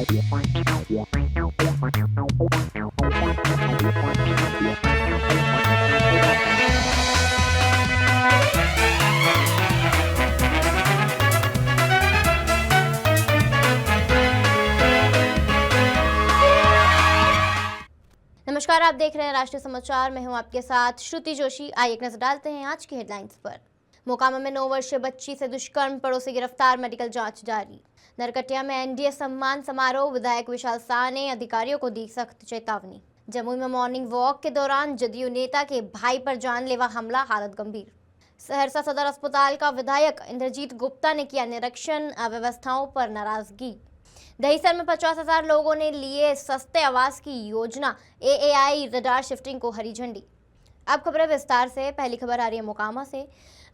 नमस्कार, आप देख रहे हैं राष्ट्रीय समाचार। मैं हूं आपके साथ श्रुति जोशी। आइए एक नजर डालते हैं आज की हेडलाइंस पर। मोकामा में 9 वर्षीय बच्ची से दुष्कर्म, पड़ोसी गिरफ्तार, मेडिकल जांच जारी। नरकटिया में एनडीए सम्मान समारोह, विधायक विशाल शाह ने अधिकारियों को दी सख्त चेतावनी। जमुई में मॉर्निंग वॉक के दौरान जदयू नेता के भाई पर जानलेवा हमला, हालत गंभीर। सहरसा सदर अस्पताल का विधायक इंद्रजीत गुप्ता ने किया निरीक्षण, अव्यवस्थाओं पर नाराजगी। दहीसर में 50,000 लोगों ने लिए सस्ते आवास की योजना, एएआई रडार शिफ्टिंग को हरी झंडी। अब खबरें विस्तार से। पहली खबर आ रही है मोकामा से।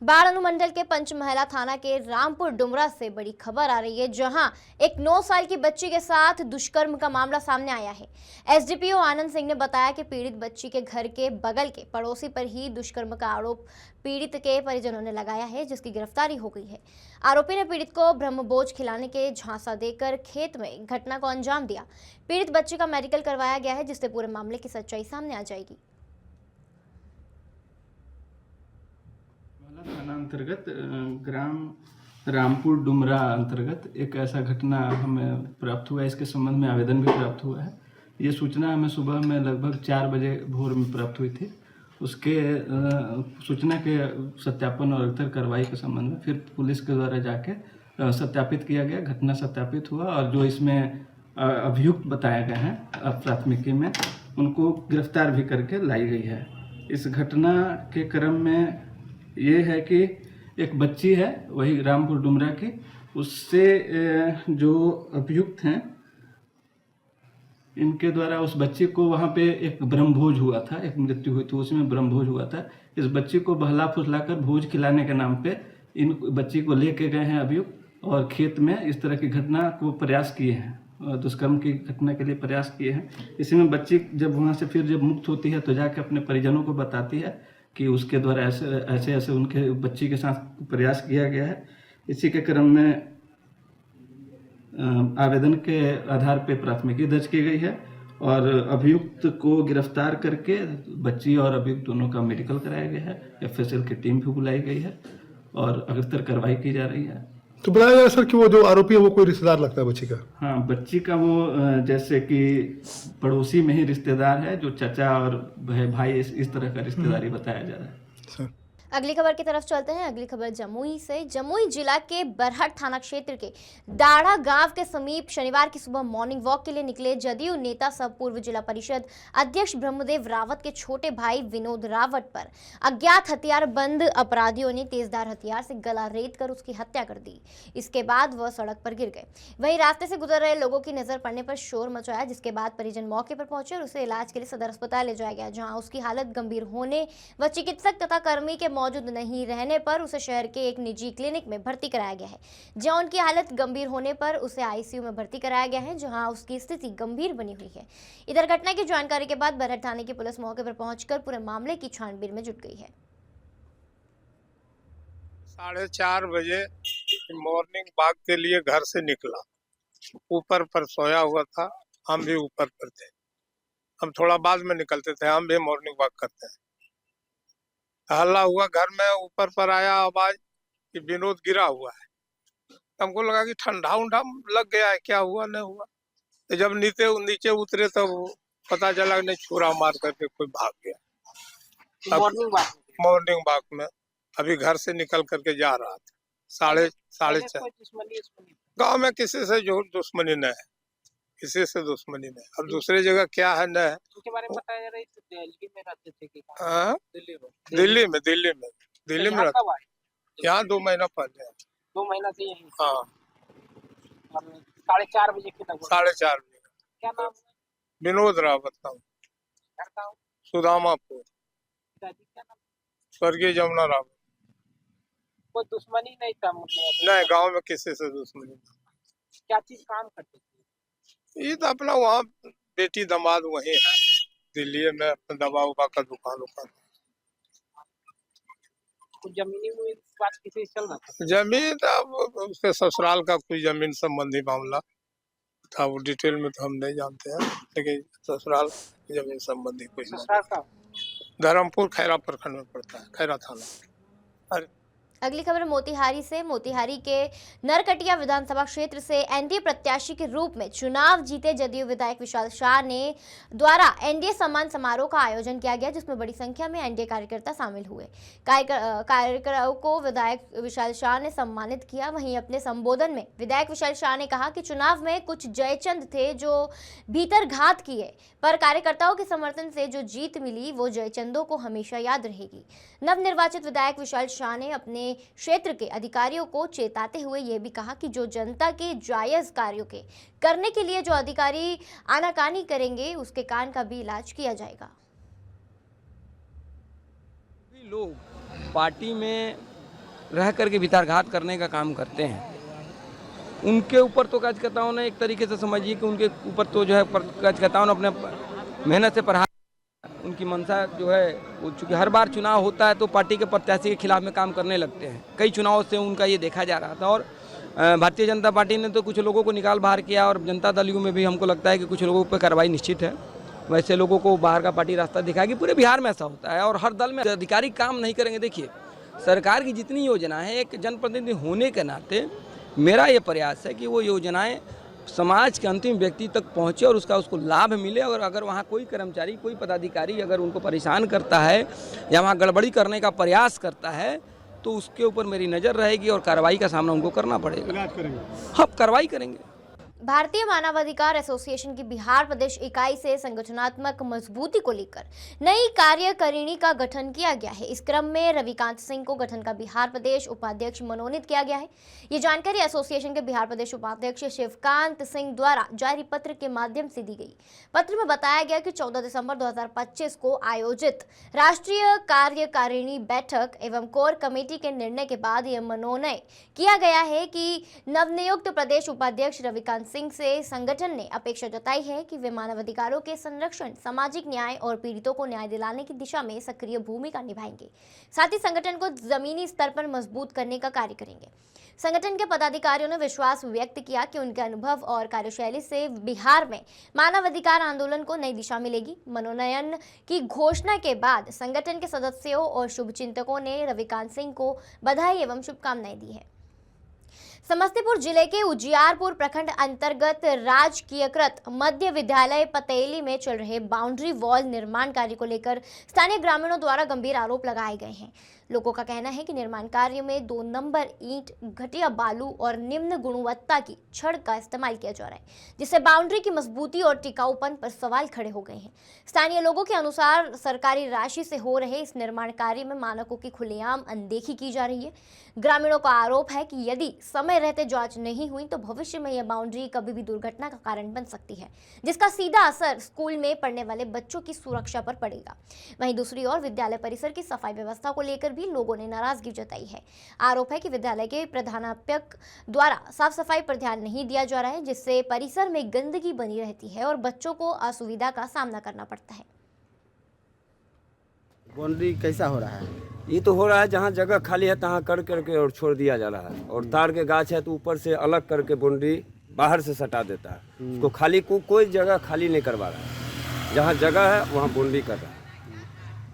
बाढ़ अनुमंडल के पंचमहला थाना के रामपुर डुमरा से बड़ी खबर आ रही है, जहां एक 9 साल की बच्ची के साथ दुष्कर्म का मामला सामने आया है। एसडीपीओ आनंद सिंह ने बताया कि पीड़ित बच्ची के घर के बगल के पड़ोसी पर ही दुष्कर्म का आरोप पीड़ित के परिजनों ने लगाया है, जिसकी गिरफ्तारी हो गई है। आरोपी ने पीड़ित को ब्रह्मभोज खिलाने के झांसा देकर खेत में घटना को अंजाम दिया। पीड़ित बच्ची का मेडिकल करवाया गया है, जिससे पूरे मामले की सच्चाई सामने आ जाएगी। थाना अंतर्गत ग्राम रामपुर डुमरा अंतर्गत एक ऐसा घटना हमें प्राप्त हुआ है। इसके संबंध में आवेदन भी प्राप्त हुआ है। ये सूचना हमें सुबह में लगभग 4 बजे भोर में प्राप्त हुई थी। उसके सूचना के सत्यापन और अग्रतर कार्रवाई के संबंध में फिर पुलिस के द्वारा जाके सत्यापित किया गया। घटना सत्यापित हुआ और जो इसमें अभियुक्त बताए गए हैं प्राथमिकी में, उनको गिरफ्तार भी करके लाई गई है। इस घटना के क्रम में ये है कि एक बच्ची है वही रामपुर डुमरा की, उससे जो अभियुक्त हैं इनके द्वारा उस बच्ची को वहाँ पे एक ब्रह्मभोज हुआ था, एक मृत्यु हुई थी, उसमें ब्रह्मभोज हुआ था। इस बच्ची को बहला फुसलाकर भोज खिलाने के नाम पे इन बच्ची को लेके गए हैं अभियुक्त और खेत में इस तरह की घटना को प्रयास किए हैं, दुष्कर्म की घटना के लिए प्रयास किए हैं। इसी में बच्ची जब वहाँ से फिर जब मुक्त होती है तो जाके अपने परिजनों को बताती है कि उसके द्वारा ऐसे ऐसे उनके बच्ची के साथ प्रयास किया गया है। इसी के क्रम में आवेदन के आधार पर प्राथमिकी दर्ज की गई है और अभियुक्त को गिरफ्तार करके बच्ची और अभियुक्त दोनों का मेडिकल कराया गया है। एफएसएल की टीम भी बुलाई गई है और अग्रतर कार्रवाई की जा रही है। तो बताया जा सर कि वो जो आरोपी है वो कोई रिश्तेदार लगता है बच्ची का? हाँ, बच्ची का वो जैसे कि पड़ोसी में ही रिश्तेदार है, जो चाचा और भाई इस तरह का रिश्तेदारी बताया जा रहा है। अगली खबर की तरफ चलते हैं। अगली खबर जमुई से। जमुई जिला के बरहट थाना क्षेत्र के दाढ़ा गांव के समीप शनिवार की सुबह मॉर्निंग वॉक के लिए निकले जदयू नेता सह पूर्व जिला परिषद अध्यक्ष ब्रह्मदेव रावत के छोटे भाई विनोद रावत पर अज्ञात हथियारबंद अपराधियों ने तेजधार हथियार से गला रेत कर उसकी हत्या कर दी। इसके बाद वह सड़क पर गिर गए। वहीं रास्ते से गुजर रहे लोगों की नजर पड़ने पर शोर मचाया, जिसके बाद परिजन मौके पर पहुंचे और उसे इलाज के लिए सदर अस्पताल ले जाया गया, जहाँ उसकी हालत गंभीर होने व चिकित्सक तथा कर्मी के मौजूद नहीं रहने पर उसे शहर के एक निजी क्लिनिक में भर्ती कराया गया है, जहां उनकी हालत गंभीर होने पर उसे आईसीयू में भर्ती कराया गया है, जहां उसकी स्थिति गंभीर बनी हुई है। इधर घटना की जानकारी के बाद बरहट थाने की पुलिस मौके पर पहुंचकर पूरे मामले की छानबीन में जुट गई है। 4:30 बजे मॉर्निंग वॉक के लिए घर से निकला। ऊपर पर सोया हुआ था, हम भी ऊपर पर थे। हम थोड़ा बाद में निकलते थे, हम भी मॉर्निंग वॉक करते हैं। हल्ला हुआ घर में, ऊपर पर आया आवाज कि विनोद गिरा हुआ है। हमको लगा कि ठंडा उंडा लग गया है, क्या हुआ नहीं हुआ। तो जब नीचे उतरे तब पता चला नहीं, छुरा मार करके कोई भाग गया। मॉर्निंग वॉक में अभी घर से निकल करके जा रहा था। 4:30। गाँव में किसी से जो दुश्मनी न है, किसी से दुश्मनी नहीं। अब दूसरे जगह क्या है न है उसके बारे में बताया जा रहा है। दिल्ली में रहते थे कि दिल्ली में रहते। यहाँ 2 महीना पहले। 2 महीना से यही। हाँ, 4:30 बजे के लगभग। 4:30 बजे। क्या नाम है? विनोद रावत नाम। सुदामापुर। दादी क्या नाम? स्वर्गीय जमुना रावत। कोई दुश्मनी नहीं था मतलब? नहीं, गांव में किसी से दुश्मनी नहीं। क्या चीज काम करते थे? ये तो अपना वहाँ बेटी दामाद वही है, दिल्ली में अपना दवा उबा का दुकान। कुछ जमीनी में बात किसी से चल रहा था? जमीन अब उसके ससुराल का कोई जमीन संबंधी मामला। था, वो डिटेल में तो हम नहीं जानते हैं, लेकिन ससुराल जमीन संबंधी कोई मामला। ससुराल का धर्मपुर खैरा प्रखंड में पड़ता है, खैरा थाना। अरे अगली खबर मोतिहारी से। मोतिहारी के नरकटिया विधानसभा क्षेत्र से एनडीए प्रत्याशी के रूप में चुनाव जीते जदयू विधायक विशाल शाह ने द्वारा एनडीए सम्मान समारोह का आयोजन किया गया, जिसमें बड़ी संख्या में एनडीए कार्यकर्ता शामिल हुए। कार्यकर्ताओं को विधायक विशाल शाह ने सम्मानित किया। वहीं अपने संबोधन में विधायक विशाल शाह ने कहा कि चुनाव में कुछ जयचंद थे जो भीतर घात किए, पर कार्यकर्ताओं के समर्थन से जो जीत मिली वो जयचंदों को हमेशा याद रहेगी। नवनिर्वाचित विधायक विशाल शाह ने अपने क्षेत्र के अधिकारियों को चेताते हुए यह भी कहा कि जो जनता के जायज कार्यों के करने के लिए जो अधिकारी आनाकानी करेंगे उसके कान का भी इलाज किया जाएगा। लोग पार्टी में रह करके भीतरघात करने का काम करते हैं, उनके ऊपर तो कार्यकर्ताओं ने एक तरीके से समझिए कि उनके ऊपर तो जो है कार्यकर्ताओं ने अपने मेहनत से पढ़ा, उनकी मंशा जो है वो, चूँकि हर बार चुनाव होता है तो पार्टी के प्रत्याशी के खिलाफ में काम करने लगते हैं। कई चुनावों से उनका ये देखा जा रहा था और भारतीय जनता पार्टी ने तो कुछ लोगों को निकाल बाहर किया और जनता दल यू में भी हमको लगता है कि कुछ लोगों पर कार्रवाई निश्चित है। वैसे लोगों को बाहर का पार्टी रास्ता दिखाएगी। पूरे बिहार में ऐसा होता है और हर दल में अधिकारी काम नहीं करेंगे। देखिए, सरकार की जितनी योजना है, एक जनप्रतिनिधि होने के नाते मेरा ये प्रयास है कि वो योजनाएं समाज के अंतिम व्यक्ति तक पहुंचे और उसको लाभ मिले। और अगर वहाँ कोई कर्मचारी, कोई पदाधिकारी अगर उनको परेशान करता है या वहाँ गड़बड़ी करने का प्रयास करता है तो उसके ऊपर मेरी नज़र रहेगी और कार्रवाई का सामना उनको करना पड़ेगा। हम कार्रवाई करेंगे। भारतीय मानवाधिकार एसोसिएशन की बिहार प्रदेश इकाई से संगठनात्मक मजबूती को लेकर नई कार्यकारिणी का गठन किया गया है। इस क्रम में रविकांत सिंह को गठन का बिहार प्रदेश उपाध्यक्ष मनोनीत किया गया है। ये जानकारी एसोसिएशन के बिहार प्रदेश उपाध्यक्ष शिवकांत सिंह द्वारा जारी पत्र के माध्यम से दी गई। पत्र में बताया गया कि 14 दिसंबर 2025 को आयोजित राष्ट्रीय कार्यकारिणी बैठक एवं कोर कमेटी के निर्णय के बाद यह मनोनय किया गया है कि नवनियुक्त प्रदेश उपाध्यक्ष रविकांत सिंह से संगठन ने अपेक्षा जताई है कि वे मानवाधिकारों के संरक्षण, सामाजिक न्याय और पीड़ितों को न्याय दिलाने की दिशा में सक्रिय भूमिका निभाएंगे। साथ ही संगठन को जमीनी स्तर पर मजबूत करने का कार्य करेंगे। संगठन के पदाधिकारियों ने विश्वास व्यक्त किया कि उनके अनुभव और कार्यशैली से बिहार में मानवाधिकार आंदोलन को नई दिशा मिलेगी। मनोनयन की घोषणा के बाद संगठन के सदस्यों और शुभचिंतकों ने रविकांत सिंह को बधाई एवं शुभकामनाएं दी है। समस्तीपुर जिले के उजियारपुर प्रखंड अंतर्गत राजकीयकृत मध्य विद्यालय पतेली में चल रहे बाउंड्री वॉल निर्माण कार्य को लेकर स्थानीय ग्रामीणों द्वारा गंभीर आरोप लगाए गए हैं। लोगों का कहना है कि निर्माण कार्य में 2 नंबर ईंट, घटिया बालू और निम्न गुणवत्ता की छड़ का इस्तेमाल किया जा रहा है, जिससे बाउंड्री की मजबूती और टिकाऊपन पर सवाल खड़े हो गए हैं। स्थानीय लोगों के अनुसार सरकारी राशि से हो रहे इस निर्माण कार्य में मानकों की खुलेआम अनदेखी की जा रही है। ग्रामीणों का आरोप है कि यदि समय रहते जांच नहीं हुई तो भविष्य में यह बाउंड्री कभी भी दुर्घटना का कारण बन सकती है, जिसका सीधा असर स्कूल में पढ़ने वाले बच्चों की सुरक्षा पर पड़ेगा। वहीं दूसरी ओर विद्यालय परिसर की सफाई व्यवस्था को लेकर भी लोगों ने नाराजगी जताई है। आरोप है कि विद्यालय के प्रधानाध्यापक द्वारा साफ सफाई पर ध्यान नहीं दिया जा रहा है, जिससे परिसर में गंदगी बनी रहती है और बच्चों को असुविधा का सामना करना पड़ता है। बाउंड्री कैसा हो रहा है? ये तो हो रहा है जहाँ जगह खाली है तहाँ कर करके और छोड़ दिया जा रहा है, और तार के गाछ है तो ऊपर से अलग करके बाउंड्री बाहर से सटा देता है उसको। खाली कोई जगह खाली नहीं करवा रहा है, जहाँ जगह है वहाँ बाउंड्री कर रहा है।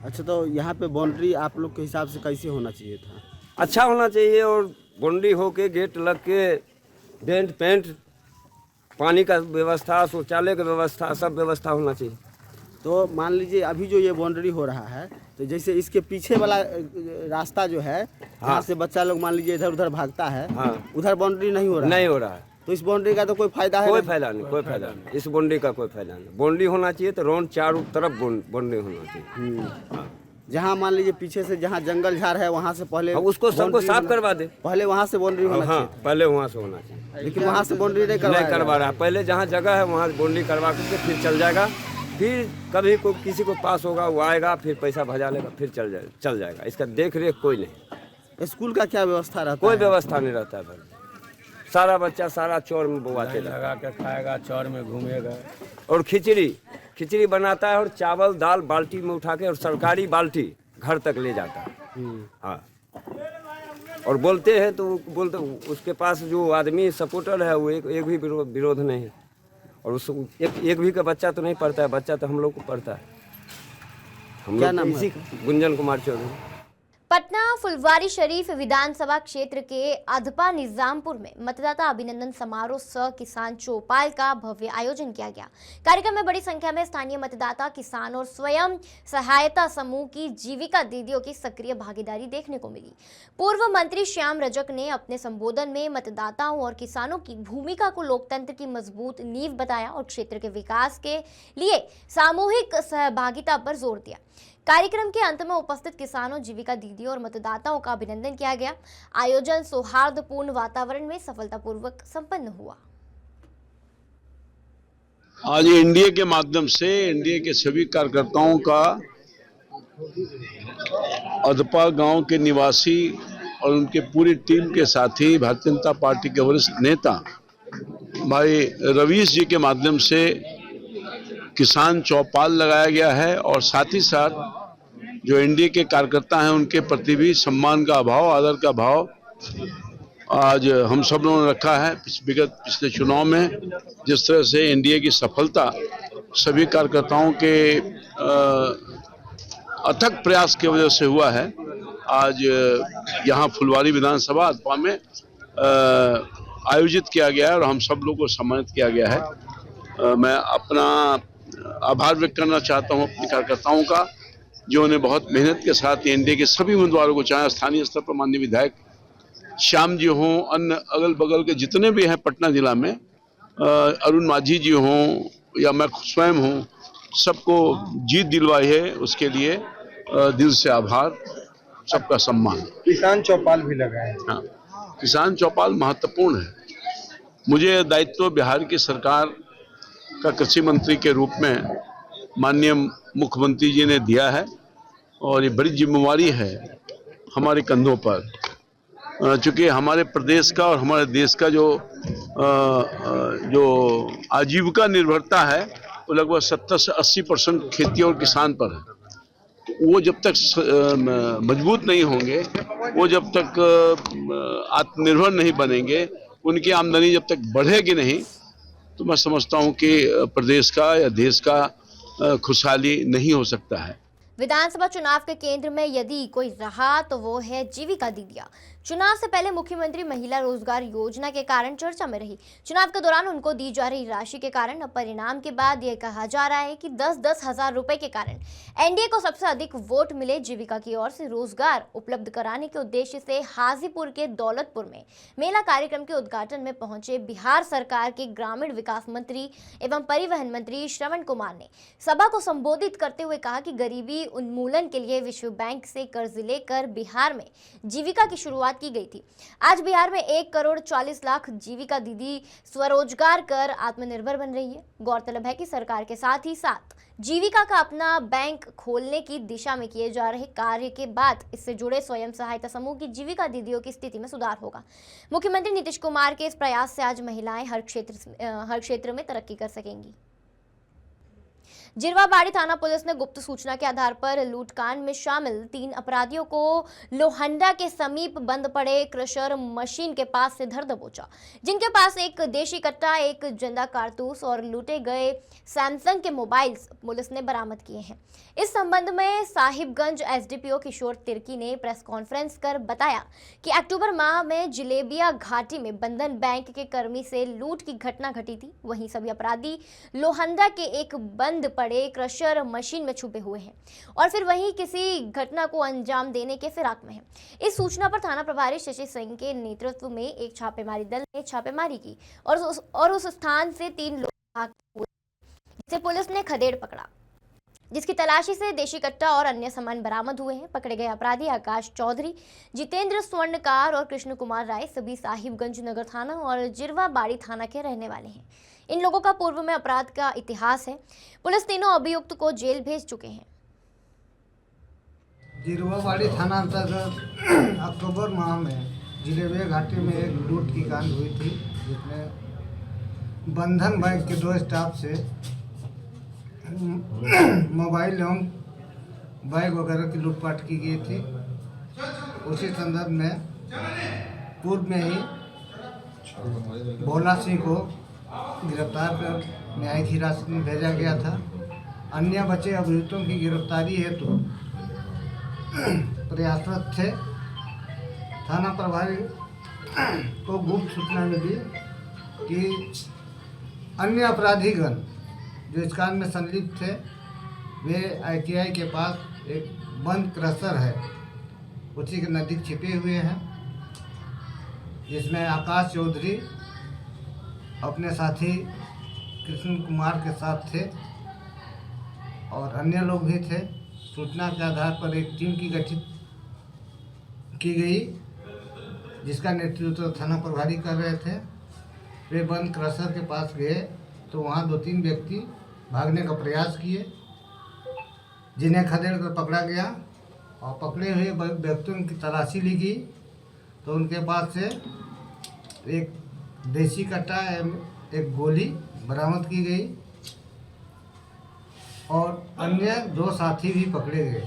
अच्छा, तो यहाँ पे बाउंड्री आप लोग के हिसाब से कैसे होना चाहिए था? अच्छा होना चाहिए, और बाउंड्री हो के गेट लग के डेंट पेंट, पानी का व्यवस्था, शौचालय का व्यवस्था, सब व्यवस्था होना चाहिए। तो मान लीजिए अभी जो ये बाउंड्री हो रहा है, तो जैसे इसके पीछे वाला रास्ता जो है, जहाँ से बच्चा लोग मान लीजिए इधर उधर भागता है, उधर बाउंड्री नहीं हो रहा है। नहीं हो रहा है, तो इस बाउंड्री का तो कोई फायदा है? कोई फायदा नहीं, कोई फायदा नहीं। इस बाउंड्री का कोई फायदा नहीं। बाउंड्री होना चाहिए तो राउंड चारों तरफ बाउंड्री होना चाहिए। जहाँ मान लीजिए पीछे से जहाँ जंगल झाड़ है वहाँ से पहले उसको सबको साफ करवा दे, पहले वहाँ से बाउंड्री होना चाहिए। पहले वहाँ से होना चाहिए, लेकिन वहाँ से बाउंड्री नहीं करवा रहा है। पहले जहाँ जगह है वहाँ बाउंड्री करवा करके फिर चल जाएगा। फिर कभी को किसी को पास होगा वो आएगा, फिर पैसा भजा लेगा, फिर चल जाएगा। इसका देख रेख कोई नहीं। स्कूल का क्या व्यवस्था रहता है? कोई व्यवस्था नहीं रहता है। सारा बच्चा सारा चौर में बोआते लगा के खाएगा, चौर में घूमेगा। और खिचड़ी बनाता है और चावल दाल बाल्टी में उठा के, और सरकारी बाल्टी घर तक ले जाता है। हाँ, और बोलते हैं तो बोलते उसके पास जो आदमी सपोर्टर है वो एक भी विरोध नहीं है। और उस एक भी का बच्चा तो नहीं पढ़ता है, बच्चा तो हम लोग को पढ़ता है। हम क्या लोग नाम तो है? गुंजन कुमार चौधरी। पटना फुलवारी शरीफ विधानसभा क्षेत्र के अधपा निजामपुर में मतदाता अभिनंदन समारोह सह किसान चौपाल का भव्य आयोजन किया गया। कार्यक्रम में बड़ी संख्या में स्थानीय मतदाता, किसान और स्वयं सहायता समूह की जीविका दीदियों की सक्रिय भागीदारी देखने को मिली। पूर्व मंत्री श्याम रजक ने अपने संबोधन में मतदाताओं और किसानों की भूमिका को लोकतंत्र की मजबूत नींव बताया और क्षेत्र के विकास के लिए सामूहिक सहभागिता पर जोर दिया। कार्यक्रम के अंत में उपस्थित किसानों, जीविका दीदियों और मतदाताओं का अभिनंदन किया गया। आयोजन सौहार्दपूर्ण वातावरण में सफलतापूर्वक संपन्न हुआ। आज एनडीए के माध्यम से एनडीए के सभी कार्यकर्ताओं का अधपा गांव के निवासी और उनके पूरी टीम के साथी भारतीय जनता पार्टी के वरिष्ठ नेता भाई रवीश जी के माध्यम से किसान चौपाल लगाया गया है और साथ ही साथ जो एनडीए के कार्यकर्ता हैं उनके प्रति भी सम्मान का भाव, आदर का भाव आज हम सब लोगों ने रखा है। पिछले चुनाव में जिस तरह से एनडीए की सफलता सभी कार्यकर्ताओं के अथक प्रयास की वजह से हुआ है, आज यहाँ फुलवारी विधानसभा अधपा में आयोजित किया गया है और हम सब लोगों को सम्मानित किया गया है। मैं अपना आभार व्यक्त करना चाहता हूँ अपने कार्यकर्ताओं का, जो ने बहुत मेहनत के साथ एनडीए के सभी उम्मीदवारों को, चाहे स्थानीय स्तर पर माननीय विधायक श्याम जी हों, अन्य अगल बगल के जितने भी हैं पटना जिला में, अरुण माझी जी हों या मैं स्वयं हूँ, सबको जीत दिलवाई है। उसके लिए दिल से आभार, सबका सम्मान। किसान चौपाल भी लगा है। हाँ, किसान चौपाल महत्वपूर्ण है। मुझे दायित्व बिहार की सरकार का कृषि मंत्री के रूप में माननीय मुख्यमंत्री जी ने दिया है और ये बड़ी जिम्मेवारी है हमारे कंधों पर, चूँकि हमारे प्रदेश का और हमारे देश का जो आजीविका निर्भरता है वो लगभग 70 से 80% खेती और किसान पर है। वो जब तक मजबूत नहीं होंगे, वो जब तक आत्मनिर्भर नहीं बनेंगे, उनकी आमदनी जब तक बढ़ेगी नहीं, तो मैं समझता हूँ कि प्रदेश का या देश का खुशहाली नहीं हो सकता है। विधानसभा चुनाव के केंद्र में यदि कोई रहा तो वो है जीविका दीदियां। चुनाव से पहले मुख्यमंत्री महिला रोजगार योजना के कारण चर्चा में रही। चुनाव के दौरान उनको दी जा रही राशि के कारण अब परिणाम के बाद यह कहा जा रहा है कि 10-10 हजार रुपए के कारण एनडीए को सबसे अधिक वोट मिले। जीविका की ओर से रोजगार उपलब्ध कराने के उद्देश्य से हाजीपुर के दौलतपुर में मेला कार्यक्रम के उद्घाटन में पहुंचे बिहार सरकार के ग्रामीण विकास मंत्री एवं परिवहन मंत्री श्रवण कुमार ने सभा को संबोधित करते हुए कहा कि गरीबी उन्मूलन के लिए विश्व बैंक से कर्ज लेकर बिहार में जीविका की शुरुआत की गई थी। आज बिहार में 1 करोड़ 40 लाख जीविका दीदी स्वरोजगार कर आत्मनिर्भर बन रही है। गौरतलब है कि सरकार के साथ ही साथ जीविका का अपना बैंक खोलने की दिशा में किए जा रहे कार्य के बाद इससे जुड़े स्वयं सहायता समूह की जीविका दीदियों की स्थिति में सुधार होगा। मुख्यमंत्री नीतीश कुमार के इस प्रयास से आज महिलाएं हर क्षेत्र में तरक्की कर सकेंगी। जिरवाबाड़ी थाना पुलिस ने गुप्त सूचना के आधार पर लूटकांड में शामिल 3 अपराधियों को लोहंडा के समीप बंद पड़े क्रशर मशीन के पास से धर दबोचा, जिनके पास एक देशी कट्टा, एक जिंदा कारतूस और लूटे गए सैमसंग के मोबाइल्स पुलिस ने बरामद किए हैं। इस संबंध में साहिबगंज एसडीपीओ किशोर तिर्की ने प्रेस कॉन्फ्रेंस कर बताया कि अक्टूबर माह में जिलेबिया घाटी में बंधन बैंक के कर्मी से लूट की घटना घटी थी। वहीं सभी अपराधी लोहंडा के एक बंद पड़े क्रशर मशीन में छुपे हुए हैं और फिर वहीं किसी घटना को अंजाम देने के फिराक में हैं। इस सूचना पर थाना प्रभारी शशि सिंह के नेतृत्व में एक छापेमारी दल ने छापेमारी की और उस स्थान से 3 लोग भागे हुए, जिसे पुलिस ने खदेड़ पकड़ा, जिसकी तलाशी से देशी कट्टा और अन्य सामान बरामद हुए हैं। पकड़े गए अपराधी आकाश चौधरी, जितेंद्र स्वर्णकार और कृष्ण कुमार राय सभी साहिबगंज नगर थाना और जिरवाबाड़ी थाना के रहने वाले हैं। इन लोगों का पूर्व में अपराध का इतिहास है। पुलिस तीनों अभियुक्त को जेल भेज चुके हैं। जिरवाबाड़ी थाना अंतर्गत अक्टूबर माह में जिलेबिया घाटी में एक लूट की कांड हुई थी, जिसमें बंधन बैंक के 2 स्टाफ से मोबाइल एवं बैग वगैरह की लूटपाट की गई थी। उसी संदर्भ में पूर्व में ही भोला सिंह को गिरफ्तार कर न्यायिक हिरासत में भेजा गया था। अन्य बचे अभियुक्तों की गिरफ्तारी हेतु प्रयासरत थे। थाना प्रभारी को गुप्त सूचना मिली कि अन्य अपराधीगण जो इस कांड में संलिप्त थे वे ITI के पास एक बंद क्रशर है उसी के नज़दीक छिपे हुए हैं, जिसमें आकाश चौधरी अपने साथी कृष्ण कुमार के साथ थे और अन्य लोग भी थे। सूचना के आधार पर एक टीम की गठित की गई जिसका नेतृत्व थाना प्रभारी कर रहे थे। वे बंद क्रशर के पास गए तो वहाँ 2-3 व्यक्ति भागने का प्रयास किए, जिन्हें खदेड़ कर पकड़ा गया और पकड़े हुए व्यक्तियों की तलाशी ली गई तो उनके पास से एक देसी कट्टा एक गोली बरामद की गई और अन्य 2 साथी भी पकड़े गए।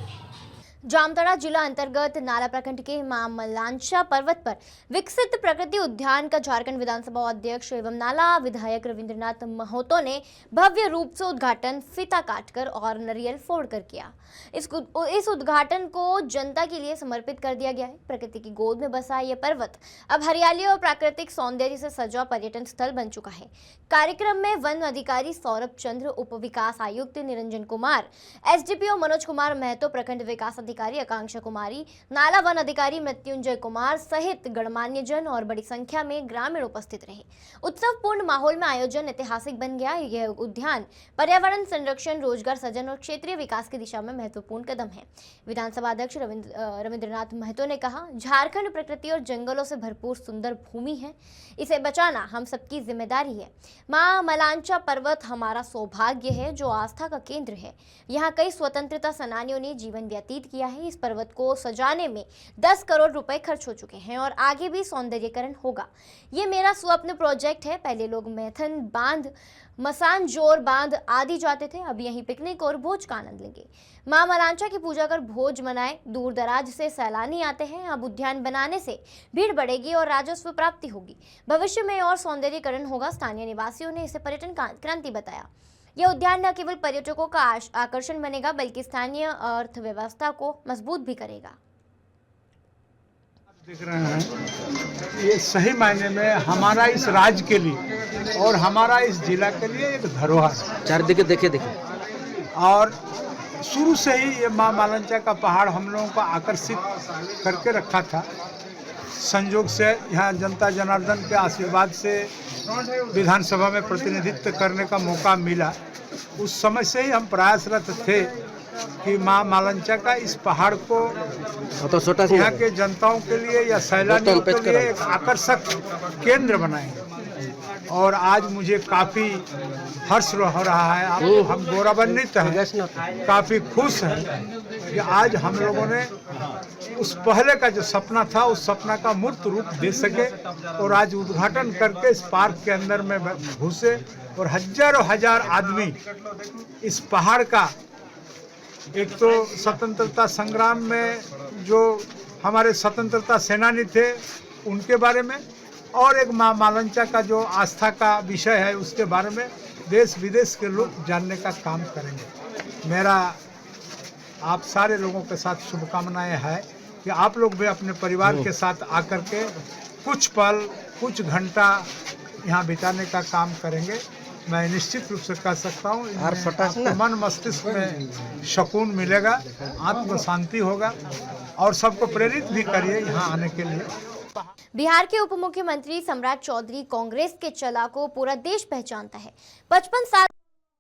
जामताड़ा जिला अंतर्गत नाला प्रखंड के मां मलांचा पर्वत पर विकसित प्रकृति उद्यान का झारखंड विधानसभा अध्यक्ष एवं नाला विधायक रविंद्रनाथ महतो ने भव्य रूप से उद्घाटन फीता काटकर और नारियल फोड़कर किया। इस उद्घाटन को जनता के लिए समर्पित कर दिया गया है। प्रकृति की गोद में बसा यह पर्वत अब हरियाली और प्राकृतिक सौंदर्य से सजा पर्यटन स्थल बन चुका है। कार्यक्रम में वन अधिकारी सौरभ चंद्र, उप विकास आयुक्त निरंजन कुमार, SDPO मनोज कुमार महतो, प्रखंड विकास अधिकारी आकांक्षा कुमारी, नाला वन अधिकारी मृत्युंजय कुमार सहित गणमान्य जन और बड़ी संख्या में ग्रामीण उपस्थित रहे। उत्सवपूर्ण माहौल में आयोजन ऐतिहासिक बन गया। यह उद्यान पर्यावरण संरक्षण, रोजगार सृजन और क्षेत्रीय विकास की दिशा में महत्वपूर्ण कदम है। विधानसभा अध्यक्ष रविंद्रनाथ महतो ने कहा, झारखंड प्रकृति और जंगलों से भरपूर सुंदर भूमि है, इसे बचाना हम सबकी जिम्मेदारी है। मां मलांचा पर्वत हमारा सौभाग्य है जो आस्था का केंद्र है। यहाँ कई स्वतंत्रता सेनानियों ने जीवन व्यतीत किया है। इस पर्वत को सजाने में 10 करोड़ रुपए खर्च हो चुके हैं और आगे भी सौंदर्यीकरण होगा। ये मेरा स्वप्न प्रोजेक्ट है। पहले लोग मैथन बांध, मसानजोर बांध आदि जाते थे, अब यहीं पिकनिक और भोज का आनंद लेंगे। मां मलांचा की पूजा कर भोज मनाए, दूर दराज से सैलानी आते हैं। अब उद्यान बनाने से भीड़ बढ़ेगी और राजस्व प्राप्ति होगी। भविष्य में और सौंदर्यीकरण होगा। स्थानीय निवासियों ने इसे पर्यटन क्रांति बताया। यह उद्यान न केवल पर्यटकों का आकर्षण बनेगा बल्कि स्थानीय अर्थव्यवस्था को मजबूत भी करेगा। देख रहे हैं ये सही मायने में हमारा इस राज्य के लिए और हमारा इस जिला के लिए एक धरोहर है। चार देखे और शुरू से ही ये मां मलांचा का पहाड़ हम लोगों को आकर्षित करके रखा था। संयोग से यहाँ जनता जनार्दन के आशीर्वाद से विधानसभा में प्रतिनिधित्व करने का मौका मिला। उस समय से ही हम प्रयासरत थे कि मां मलांचा का इस पहाड़ को यहाँ के जनताओं के लिए या सैलानियों के लिए एक आकर्षक केंद्र बनाएंगे। और आज मुझे काफ़ी हर्ष हो रहा है, हम गौरवान्वित हैं, काफ़ी खुश हैं कि आज हम लोगों ने उस पहले का जो सपना था उस सपना का मूर्त रूप दे सके और आज उद्घाटन करके इस पार्क के अंदर में घुसे और हजारों हजार आदमी इस पहाड़ का, एक तो स्वतंत्रता संग्राम में जो हमारे स्वतंत्रता सेनानी थे उनके बारे में और एक मां मलांचा का जो आस्था का विषय है उसके बारे में देश विदेश के लोग जानने का काम करेंगे। मेरा आप सारे लोगों के साथ शुभकामनाएं है कि आप लोग भी अपने परिवार के साथ आकर के कुछ पल, कुछ घंटा यहाँ बिताने का काम करेंगे। मैं निश्चित रूप से कह सकता हूँ आपको मन मस्तिष्क में सुकून मिलेगा, आत्म शांति होगा और सबको प्रेरित भी करिए यहाँ आने के लिए। बिहार के उप मुख्यमंत्री सम्राट चौधरी कांग्रेस के चला को पूरा देश पहचानता है। 55 साल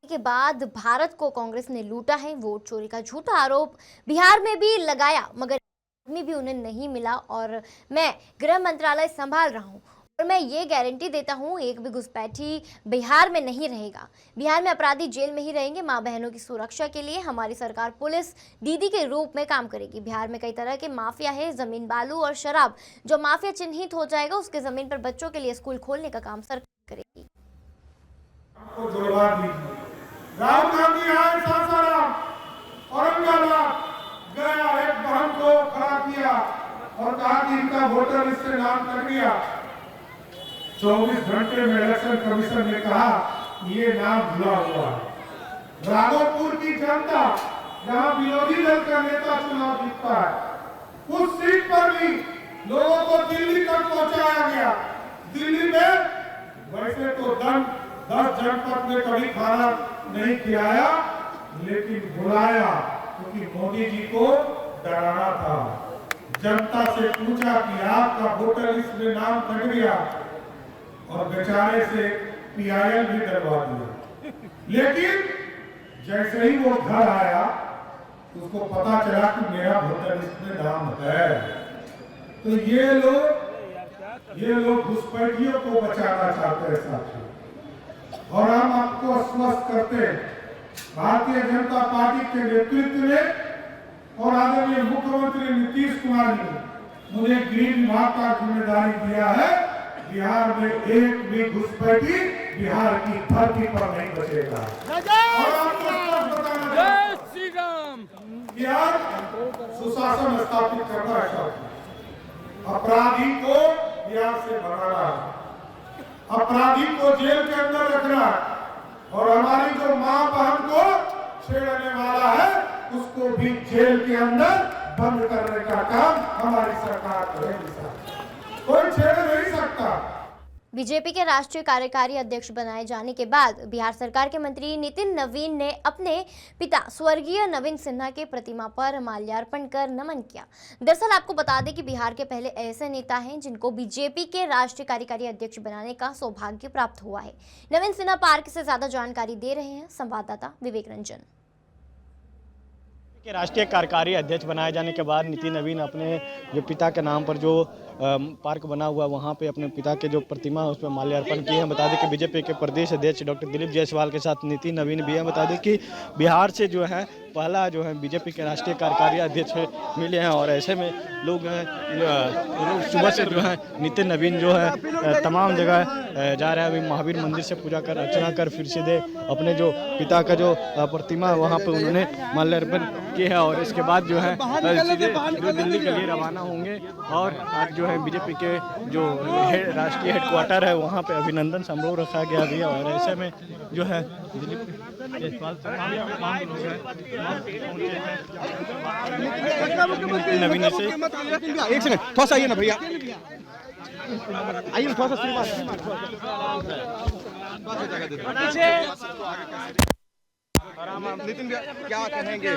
के बाद भारत को कांग्रेस ने लूटा है। वोट चोरी का झूठा आरोप बिहार में भी लगाया मगर आदमी भी उन्हें नहीं मिला और मैं गृह मंत्रालय संभाल रहा हूं और मैं ये गारंटी देता हूं एक भी घुसपैठी बिहार में नहीं रहेगा। बिहार में अपराधी जेल में ही रहेंगे। मां बहनों की सुरक्षा के लिए हमारी सरकार पुलिस दीदी के रूप में काम करेगी। बिहार में कई तरह के माफिया है, जमीन, बालू और शराब। जो माफिया चिन्हित हो जाएगा उसके जमीन पर बच्चों के लिए स्कूल खोलने का काम सरकार करेगी। राहुल गांधी आए सासाराम, औरंगाबाद गया, एक बहन को खड़ा किया और कहा कि इनका वोटर लिस्ट से नाम कर दिया। 24 घंटे में इलेक्शन कमीशन ने कहा ये नाम जुड़ा हुआ है। राघोपुर की जनता जहां विरोधी दल का नेता चुनाव जीतता है, उस सीट पर भी लोगों को दिल्ली तक पहुंचाया गया। दिल्ली में वैसे तो 10 जनपद में कभी खाना नहीं खिलाया, लेकिन बुलाया, क्योंकि मोदी जी को डराना था। जनता से पूछा कि आपका वोटर लिस्ट में नाम कट गया, और बेचारे से PIL भी डरवा दिया। लेकिन जैसे ही वो घर आया, उसको पता चला कि मेरा वोटर लिस्ट में नाम है। तो ये लोग घुसपैठियों को बचाना चाहते हैं साथियों। और हम आपको आश्वस्त करते हैं, भारतीय जनता पार्टी के नेतृत्व में और आदरणीय मुख्यमंत्री नीतीश कुमार ने मुझे गृह विभाग का जिम्मेदारी दिया है। बिहार में एक भी घुसपैठी बिहार की धरती पर नहीं बचेगा। और आपको स्पष्ट बताना चाहते हैं, बिहार सुशासन स्थापित करना है, अपराधी को बिहार से भगाना है, अपराधी को जेल के अंदर रखना है, और हमारी जो मां बहन को छेड़ने वाला है उसको भी जेल के अंदर बंद करने का काम हमारी सरकार करेगी। कोई छेड़ नहीं सकता। बीजेपी के राष्ट्रीय कार्यकारी अध्यक्ष बनाए जाने के बाद बिहार सरकार के मंत्री नितिन नवीन ने अपने पिता स्वर्गीय नवीन सिन्हा के प्रतिमा पर माल्यार्पण कर नमन किया। दरअसल आपको बता दें कि बिहार के पहले ऐसे नेता हैं जिनको बीजेपी के राष्ट्रीय कार्यकारी अध्यक्ष बनाने का सौभाग्य प्राप्त हुआ है। नवीन सिन्हा पार्क से ज्यादा जानकारी दे रहे हैं संवाददाता विवेक रंजन। के राष्ट्रीय कार्यकारी अध्यक्ष बनाए जाने के बाद नितिन नवीन अपने जो पिता के नाम पर जो पार्क बना हुआ वहाँ पे अपने पिता के जो प्रतिमा है उस पर माल्यार्पण किए हैं। बता दें कि बीजेपी के प्रदेश अध्यक्ष डॉक्टर दिलीप जायसवाल के साथ नितिन नवीन भी हैं। बता दें कि बिहार से जो है पहला जो है बीजेपी के राष्ट्रीय कार्यकारी अध्यक्ष मिले हैं, और ऐसे में लोग सुबह से जो है नितिन नवीन जो है तमाम जगह जा रहे हैं। अभी महावीर मंदिर से पूजा कर अर्चना कर फिर सीधे अपने जो पिता का जो प्रतिमा है वहाँ पर उन्होंने माल्यार्पण किया है, और इसके बाद जो है सीधे जो दिल्ली के लिए रवाना होंगे। और आज जो है बीजेपी के जो राष्ट्रीय हेडक्वार्टर है वहाँ पे अभिनंदन समारोह रखा गया भी है, और ऐसे में जो है नवीन से एक सेकंड थोड़ा सा आइए ना भैया, आइए थोड़ा सा नितिन भैया क्या कहेंगे?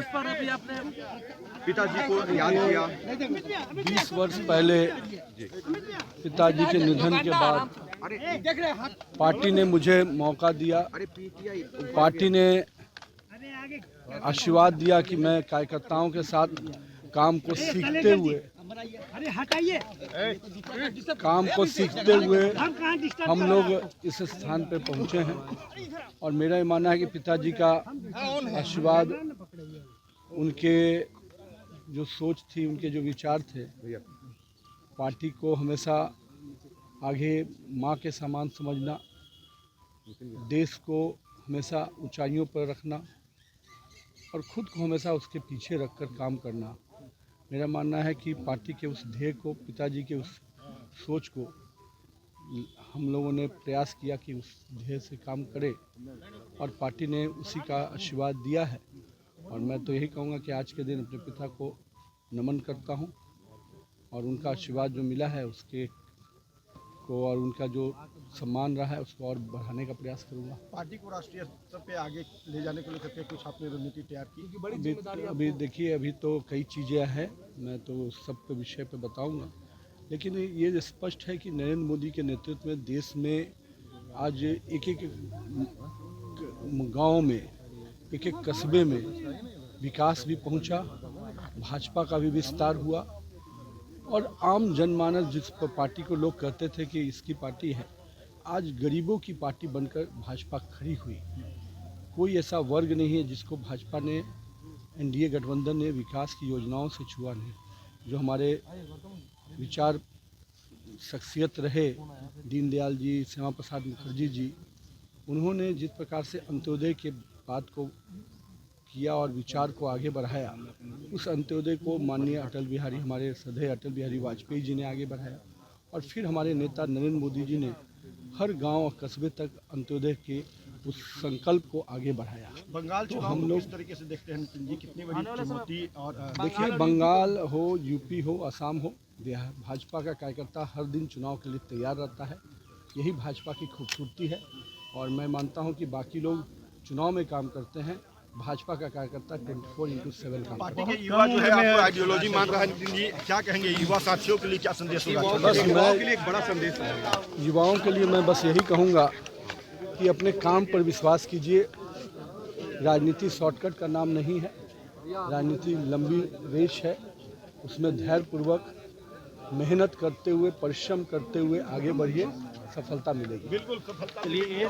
पिताजी को याद किया 20 वर्ष पहले पिताजी के निधन के बाद पार्टी ने मुझे मौका दिया, पार्टी ने आशीर्वाद दिया कि मैं कार्यकर्ताओं के साथ काम को सीखते हुए हम लोग इस स्थान पे पहुंचे हैं। और मेरा ये मानना है कि पिताजी का आशीर्वाद, उनके जो सोच थी, उनके जो विचार थे, पार्टी को हमेशा आगे माँ के समान समझना, देश को हमेशा ऊंचाइयों पर रखना और खुद को हमेशा उसके पीछे रखकर काम करना। मेरा मानना है कि पार्टी के उस ध्येय को, पिताजी के उस सोच को हम लोगों ने प्रयास किया कि उस ध्येय से काम करें, और पार्टी ने उसी का आशीर्वाद दिया है। और मैं तो यही कहूँगा कि आज के दिन अपने पिता को नमन करता हूँ, और उनका आशीर्वाद जो मिला है उसके को और उनका जो सम्मान रहा है उसको और बढ़ाने का प्रयास करूँगा। पार्टी को राष्ट्रीय स्तर पे आगे ले जाने के लिए कुछ आपने रणनीति तैयार की? अभी देखिए, अभी तो कई चीज़ें हैं, मैं तो सब के विषय पे बताऊंगा, लेकिन ये स्पष्ट है कि नरेंद्र मोदी के नेतृत्व में देश में आज एक एक गांव में, एक एक कस्बे में विकास भी पहुंचा, भाजपा का भी विस्तार हुआ, और आम जनमानस जिस पार्टी को लोग कहते थे कि इसकी पार्टी है, आज गरीबों की पार्टी बनकर भाजपा खड़ी हुई। कोई ऐसा वर्ग नहीं है जिसको भाजपा ने, एनडीए गठबंधन ने विकास की योजनाओं से छुआ नहीं। जो हमारे विचार शख्सियत रहे, दीनदयाल जी, श्यामा प्रसाद मुखर्जी जी, उन्होंने जिस प्रकार से अंत्योदय के बात को किया और विचार को आगे बढ़ाया, उस अंत्योदय को माननीय अटल बिहारी, हमारे श्रद्धेय अटल बिहारी वाजपेयी जी ने आगे बढ़ाया, और फिर हमारे नेता नरेंद्र मोदी जी ने हर गांव और कस्बे तक अंत्योदय के उस संकल्प को आगे बढ़ाया। बंगाल तो चुनाव हम को लोग किस तरीके से देखते हैं नितिन जी, कितनी बड़ी चुनौती और देखिए, बंगाल हो, यूपी हो, असम हो, बिहार, भाजपा का कार्यकर्ता हर दिन चुनाव के लिए तैयार रहता है। यही भाजपा की खूबसूरती है और मैं मानता हूं कि बाकी लोग चुनाव में काम करते हैं, भाजपा का कार्यकर्ता 24/7 काम पार्टी करता है। के युवा जो है आपको आइडियोलॉजी मान रहा है नितिन जी, क्या कहेंगे युवा साथियों के लिए, क्या संदेश होगा? बस युवाओं के लिए एक बड़ा संदेश है। युवाओं के लिए मैं बस यही कहूँगा कि अपने काम पर विश्वास कीजिए। राजनीति शॉर्टकट का नाम नहीं है, राजनीति लंबी रेस है, उसमें धैर्यपूर्वक मेहनत करते हुए, परिश्रम करते हुए आगे बढ़िए, सफलता मिलेगी। बिल्कुल सफलता लिए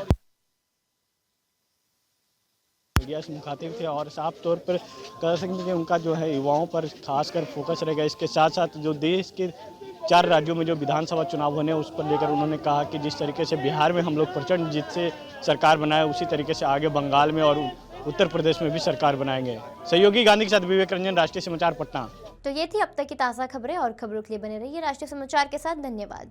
मीडिया से मुखातिब थे और साफ तौर पर कह सकते हैं कि उनका जो है युवाओं पर खासकर फोकस रहेगा। इसके साथ साथ जो देश के 4 राज्यों में जो विधानसभा चुनाव होने उस पर लेकर उन्होंने कहा कि जिस तरीके से बिहार में हम लोग प्रचंड जीत से सरकार बनाए, उसी तरीके से आगे बंगाल में और उत्तर प्रदेश में भी सरकार बनाएंगे। सहयोगी गांधी के साथ विवेक रंजन, राष्ट्रीय समाचार, पटना। तो ये थी अब तक की ताज़ा खबरें और खबरों के लिए बने रहिए राष्ट्रीय समाचार के साथ। धन्यवाद।